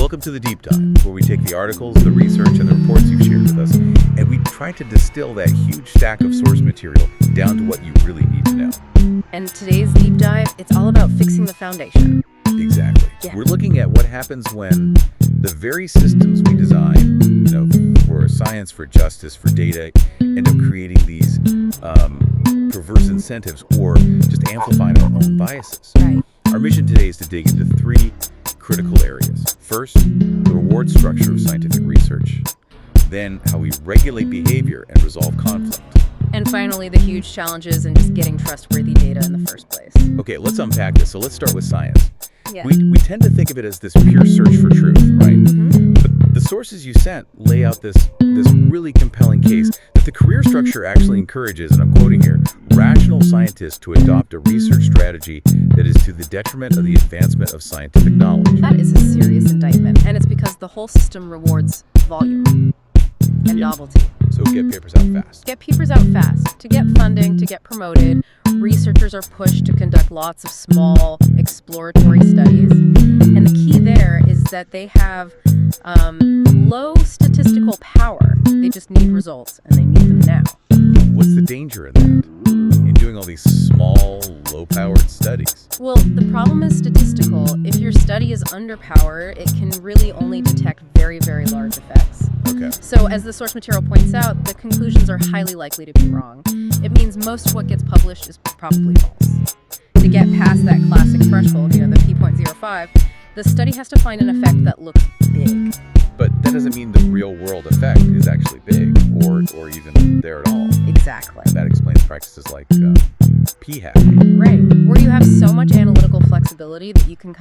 Welcome to the Deep Dive, where we take the articles, the research, and the reports you've shared with us, and we try to distill that huge stack of source material down to what you really need to know. And today's Deep Dive, it's all about fixing the foundation. Exactly. Yeah. We're looking at what happens when the very systems we design, for science, for justice, for data, end up creating these perverse incentives or just amplifying our own biases. Right. Our mission today is to dig into three critical areas. First, the reward structure of scientific research. Then, how we regulate behavior and resolve conflict. And finally, the huge challenges in just getting trustworthy data in the first place. Okay, let's unpack this. So let's start with science. Yeah. We tend to think of it as this pure search for truth, right? Mm-hmm. But the sources you sent lay out this really compelling case that the career structure actually encourages, and I'm quoting here, rational scientists to adopt a research strategy that is to the detriment of the advancement of scientific knowledge. That is a serious indictment, and it's because the whole system rewards volume and novelty. So get papers out fast. Get papers out fast. To get funding, to get promoted, researchers are pushed to conduct lots of small exploratory studies. And the key there is that they have low statistical power. They just need results, and they need them now. What's the danger in that? In doing all these small, low-powered studies? Well, the problem is statistical. If your study is underpowered, it can really only detect very, very large effects. Okay. So as the source material points out, the conclusions are highly likely to be wrong. It means most of what gets published is probably false. To get past that classic threshold, the p.05, the study has to find an effect that looks big. But that doesn't mean the real-world effect is actually big or even there at all. Exactly. And that explains practices like p-hacking. Right, where you have so much analytical flexibility that you can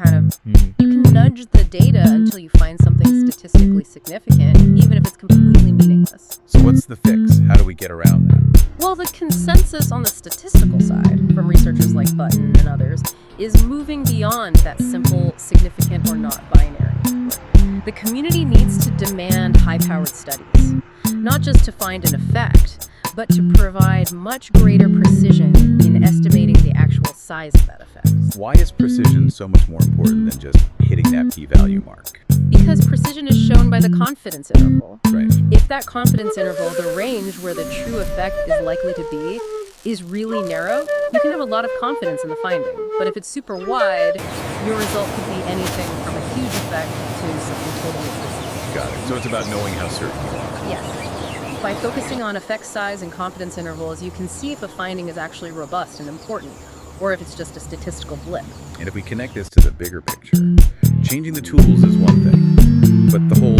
you can nudge the data until you find something statistically significant, even if it's completely meaningless. So what's the fix? How do we get around that? Well, the consensus on the statistical side, from researchers like Button and others, is moving beyond that simple significant or not binary. The community needs to demand high-powered studies, not just to find an effect, but to provide much greater precision in estimating the actual size of that effect. Why is precision so much more important than just hitting that p-value mark? Because precision is shown by the confidence interval. Right. If that confidence interval, the range where the true effect is likely to be, is really narrow, you can have a lot of confidence in the finding. But if it's super wide, your result could be anything from a huge effect to something totally twisted. Got it. So it's about knowing how certain you are. Yes. By focusing on effect size and confidence intervals, you can see if a finding is actually robust and important, or if it's just a statistical blip. And if we connect this to the bigger picture, changing the tools is one thing, but the whole,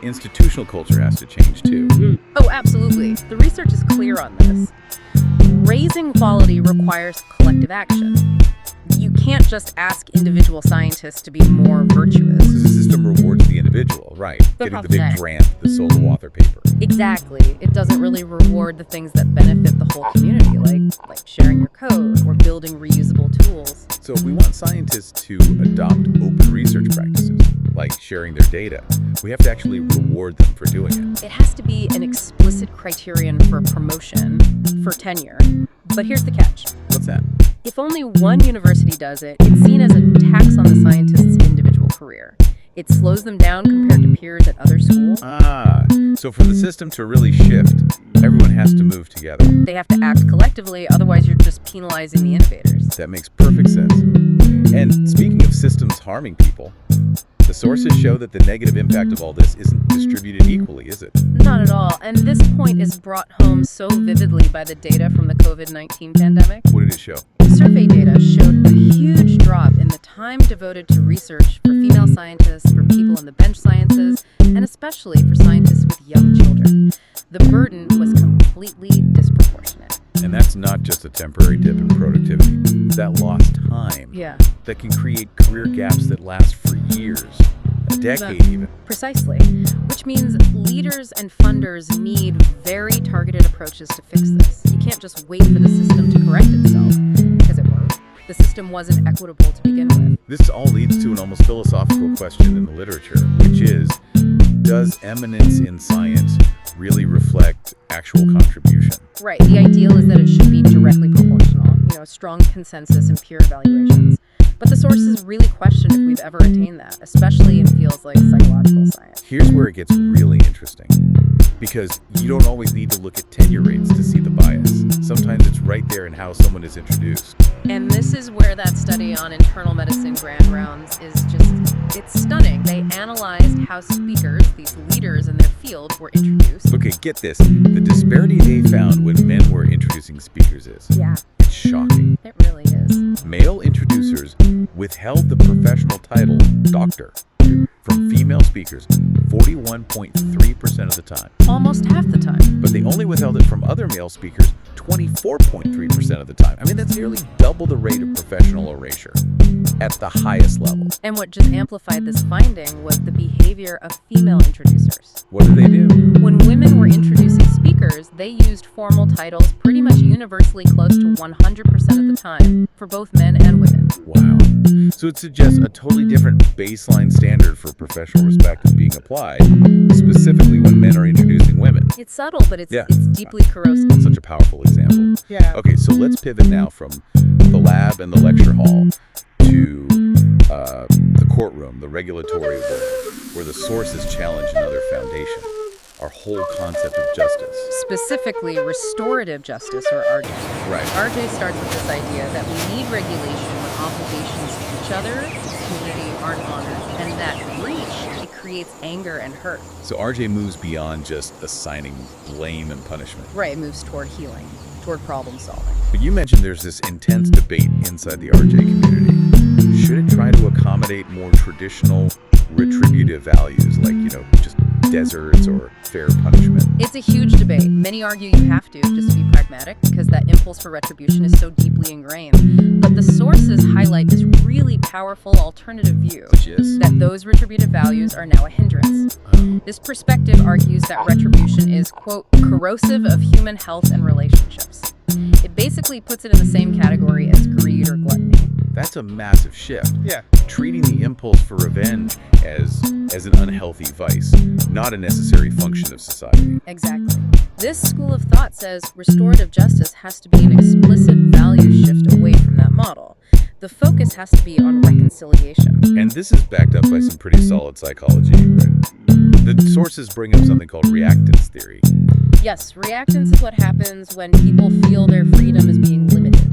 institutional culture has to change too. Oh, absolutely. The research is clear on this. Raising quality requires collective action. You can't just ask individual scientists to be more virtuous. Because the system rewards the individual, right? Getting the big grant, the solo author paper. Exactly. It doesn't really reward the things that benefit the whole community, like sharing your code or building reusable tools. So if we want scientists to adopt open research practices, like sharing their data, we have to actually reward them for doing it. It has to be an explicit criterion for promotion, for tenure. But here's the catch. What's that? If only one university does it, it's seen as a tax on the scientist's individual career. It slows them down compared to peers at other schools. So for the system to really shift, everyone has to move together. They have to act collectively, otherwise you're just penalizing the innovators. That makes perfect sense. And speaking of systems harming people, the sources show that the negative impact of all this isn't distributed equally, is it? Not at all. And this point is brought home so vividly by the data from the COVID-19 pandemic. What did it show? Survey data showed a huge drop in the time devoted to research for female scientists, for people in the bench sciences, and especially for scientists with young children. The burden was completely disproportionate. And that's not just a temporary dip in productivity. That lost time that can create career gaps that last for years, a decade even. Precisely, which means leaders and funders need very targeted approaches to fix this. You can't just wait for the system to correct itself, because it won't. The system wasn't equitable to begin with. This all leads to an almost philosophical question in the literature, which is, does eminence in science really reflect actual contribution? Right. The ideal is that it should be directly proportional, strong consensus and peer evaluations. But the sources really question if we've ever attained that, especially in fields like psychology. science. Here's where it gets really interesting. Because you don't always need to look at tenure rates to see the bias. Sometimes it's right there in how someone is introduced. And this is where that study on internal medicine grand rounds is it's stunning. They analyzed how speakers, these leaders in their field, were introduced. Okay, get this. The disparity they found when men were introducing speakers is it's shocking. It really is. Male introducers withheld the professional title doctor from female speakers 41.3% of the time. Almost half the time. But they only withheld it from other male speakers 24.3% of the time. I mean, that's nearly double the rate of professional erasure at the highest level. And what just amplified this finding was the behavior of female introducers. What did they do? When women were introducing speakers, they used formal titles pretty much universally close to 100% of the time for both men and women. Wow. So it suggests a totally different baseline standard for professional respect is being applied, specifically when men are introducing women. It's subtle, but it's deeply corrosive. Such a powerful example. Yeah. Okay, so let's pivot now from the lab and the lecture hall to the courtroom, the regulatory world, where the sources challenge another foundation, our whole concept of justice. Specifically, restorative justice, or RJ. Right. RJ starts with this idea that we need regulation when obligations to each other, to the community, aren't honored, and that breach, it creates anger and hurt. So RJ moves beyond just assigning blame and punishment. Right, it moves toward healing, toward problem solving. But you mentioned there's this intense debate inside the RJ community. Should it try to accommodate more traditional retributive values like, just deserts or fair punishment? It's a huge debate. Many argue you have to, just to be pragmatic, because that impulse for retribution is so deeply ingrained. But the sources highlight this really powerful alternative view that those retributive values are now a hindrance. This perspective argues that retribution is, quote, corrosive of human health and relationships. It basically puts it in the same category as greed or gluttony. That's a massive shift. Yeah. Treating the impulse for revenge as an unhealthy vice, not a necessary function of society. Exactly. This school of thought says restorative justice has to be an explicit value shift away from that model. The focus has to be on reconciliation. And this is backed up by some pretty solid psychology, right? The sources bring up something called reactance theory. Yes, reactance is what happens when people feel their freedom is being limited.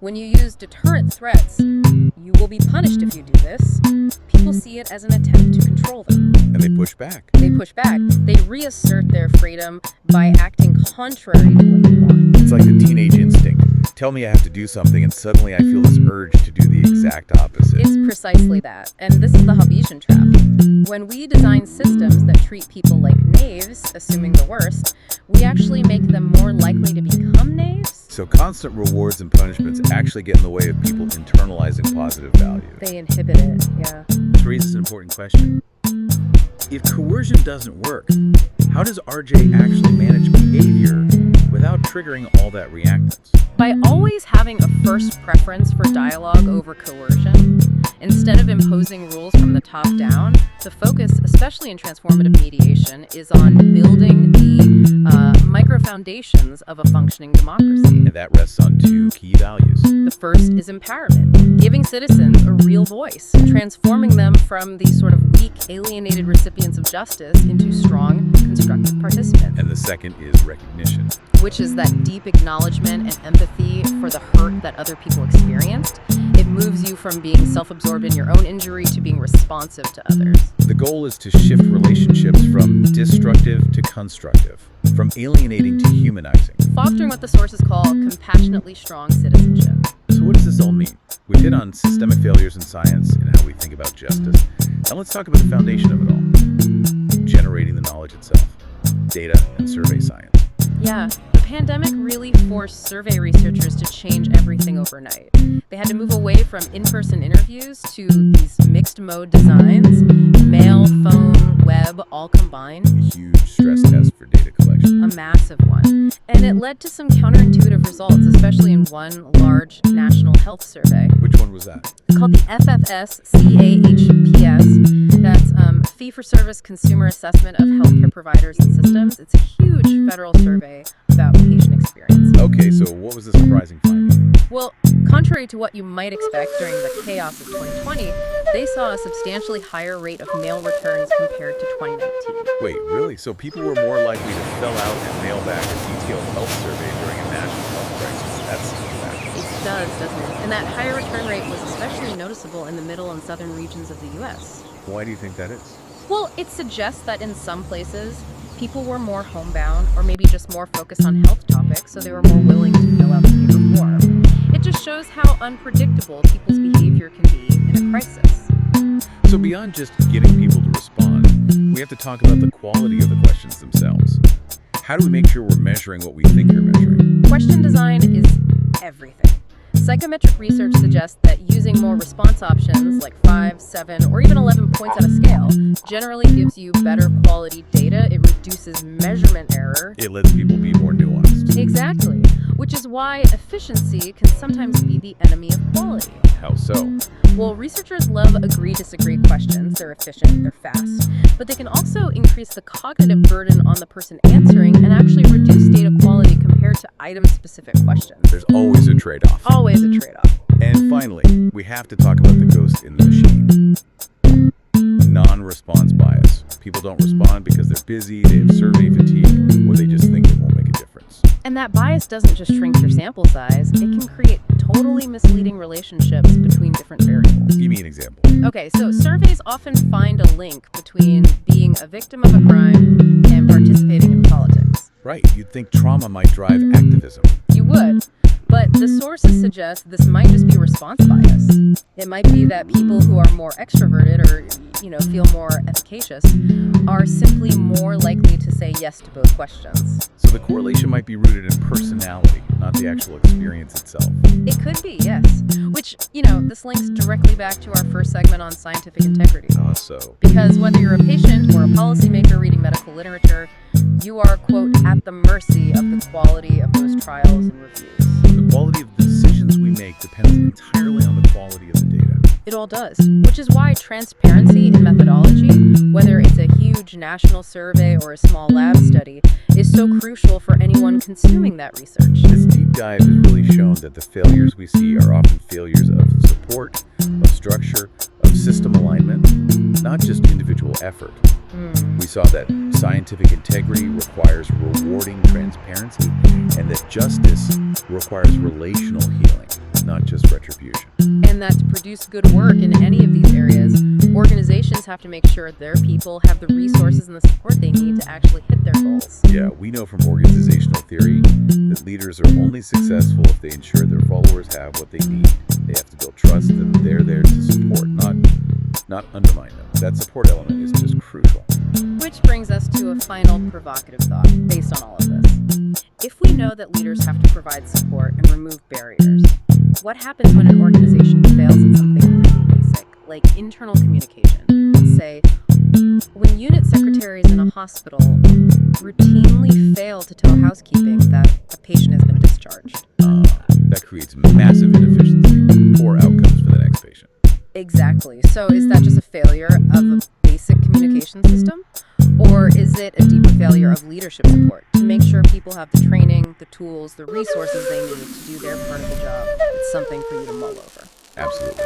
When you use deterrent threats, you will be punished if you do this. People see it as an attempt to control them. And they push back. They push back. They reassert their freedom by acting contrary to what you want. It's like the teenage instinct. Tell me I have to do something, and suddenly I feel this urge to do the exact opposite. It's precisely that. And this is the Hobbesian trap. When we design systems that treat people like knaves, assuming the worst, we actually make them more likely to become knaves. So constant rewards and punishments actually get in the way of people internalizing positive values. They inhibit it, yeah. This raises an important question. If coercion doesn't work, how does RJ actually manage behavior without triggering all that reactance? By always having a first preference for dialogue over coercion, instead of imposing rules from the top down, the focus, especially in transformative mediation, is on building the micro-foundations of a functioning democracy. And that rests on two key values. The first is empowerment, giving citizens a real voice, transforming them from these sort of weak, alienated recipients of justice into strong, constructive participants. And the second is recognition. Which is that deep acknowledgement and empathy for the hurt that other people experienced. It moves you from being self-absorbed in your own injury to being responsive to others. The goal is to shift relationships from destructive to constructive, from alienating to humanizing. Fostering what the sources call compassionately strong citizenship. So what does this all mean? We've hit on systemic failures in science and how we think about justice. Now let's talk about the foundation of it all. Generating the knowledge itself. Data and survey science. Yeah, the pandemic really forced survey researchers to change everything overnight. They had to move away from in-person interviews to these mixed-mode designs, mail, phone, web, all combined. A huge stress test for data collection. A massive one. And it led to some counterintuitive results, especially in one large national health survey. Which one was that? Called the FFS-CAHPS. That's Fee-for-Service Consumer Assessment of Healthcare Providers and Systems. It's a huge federal survey about patient experience. Okay, so what was the surprising finding? Well, contrary to what you might expect during the chaos of 2020, they saw a substantially higher rate of mail returns compared to 2019. Wait, really? So people were more likely to fill out and mail back a detailed health survey during a national health crisis. That's fascinating. It does, doesn't it? And that higher return rate was especially noticeable in the middle and southern regions of the U.S. Why do you think that is? Well, it suggests that in some places, people were more homebound or maybe just more focused on health topics, so they were more willing to fill out the paper form. It just shows how unpredictable people's behavior can be in a crisis. So beyond just getting people to respond, we have to talk about the quality of the questions themselves. How do we make sure we're measuring what we think you're measuring? Question design is everything. Psychometric research suggests that using more response options like 5, 7, or even 11 points on a scale generally gives you better quality data. It reduces measurement error. It lets people be more nuanced. Exactly, which is why efficiency can sometimes be the enemy of quality. How so? Well, researchers love agree-disagree questions. They're efficient, they're fast, but they can also increase the cognitive burden on the person answering and actually reduce data quality compared to item-specific questions. There's always a trade-off. Always a trade-off. And finally, we have to talk about the ghost in the machine. Non-response bias. People don't respond because they're busy, they have survey fatigue, or they just think it won't make a difference. And that bias doesn't just shrink your sample size, it can create totally misleading relationships between different variables. Give me an example. Okay, so surveys often find a link between being a victim of a crime and participating in politics. Right, you'd think trauma might drive activism. You would, but the sources suggest this might just be response bias. It might be that people who are more extroverted or, feel more efficacious are simply more likely to say yes to both questions. So the correlation might be rooted in personality, not the actual experience itself. It could be, yes. Which, this links directly back to our first segment on scientific integrity. So Because whether you're a patient or a policymaker reading medical literature, you are, quote, at the mercy of the quality of those trials and reviews. the quality of the decisions we make depends entirely on the quality of the data. It all does, which is why transparency in methodology, whether it's a huge national survey or a small lab study, is so crucial for anyone consuming that research. This deep dive has really shown that the failures we see are often failures of support, of structure, of system alignment, not just individual effort. We saw that scientific integrity requires rewarding transparency and that justice requires relational healing, not just retribution. And that to produce good work in any of these areas, organizations have to make sure their people have the resources and the support they need to actually hit their goals. Yeah, we know from organizational theory that leaders are only successful if they ensure their followers have what they need. They have to build trust that they're there to support, not undermine them. That support element is just crucial. Which brings us to a final provocative thought based on all of this. If we know that leaders have to provide support and remove barriers, what happens when an organization fails at something really basic, like internal communication? Say, when unit secretaries in a hospital routinely fail to tell housekeeping that a patient has been discharged. That creates massive inefficiency, poor outcomes for the next patient. Exactly. So is that just a failure of a basic communication system? Or is it a deeper failure of leadership support to make sure people have the training, the tools, the resources they need to do their part of the job? It's something for you to mull over. Absolutely.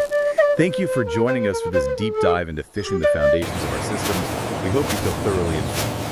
Thank you for joining us for this deep dive into fishing the foundations of our systems. We hope you feel thoroughly informed.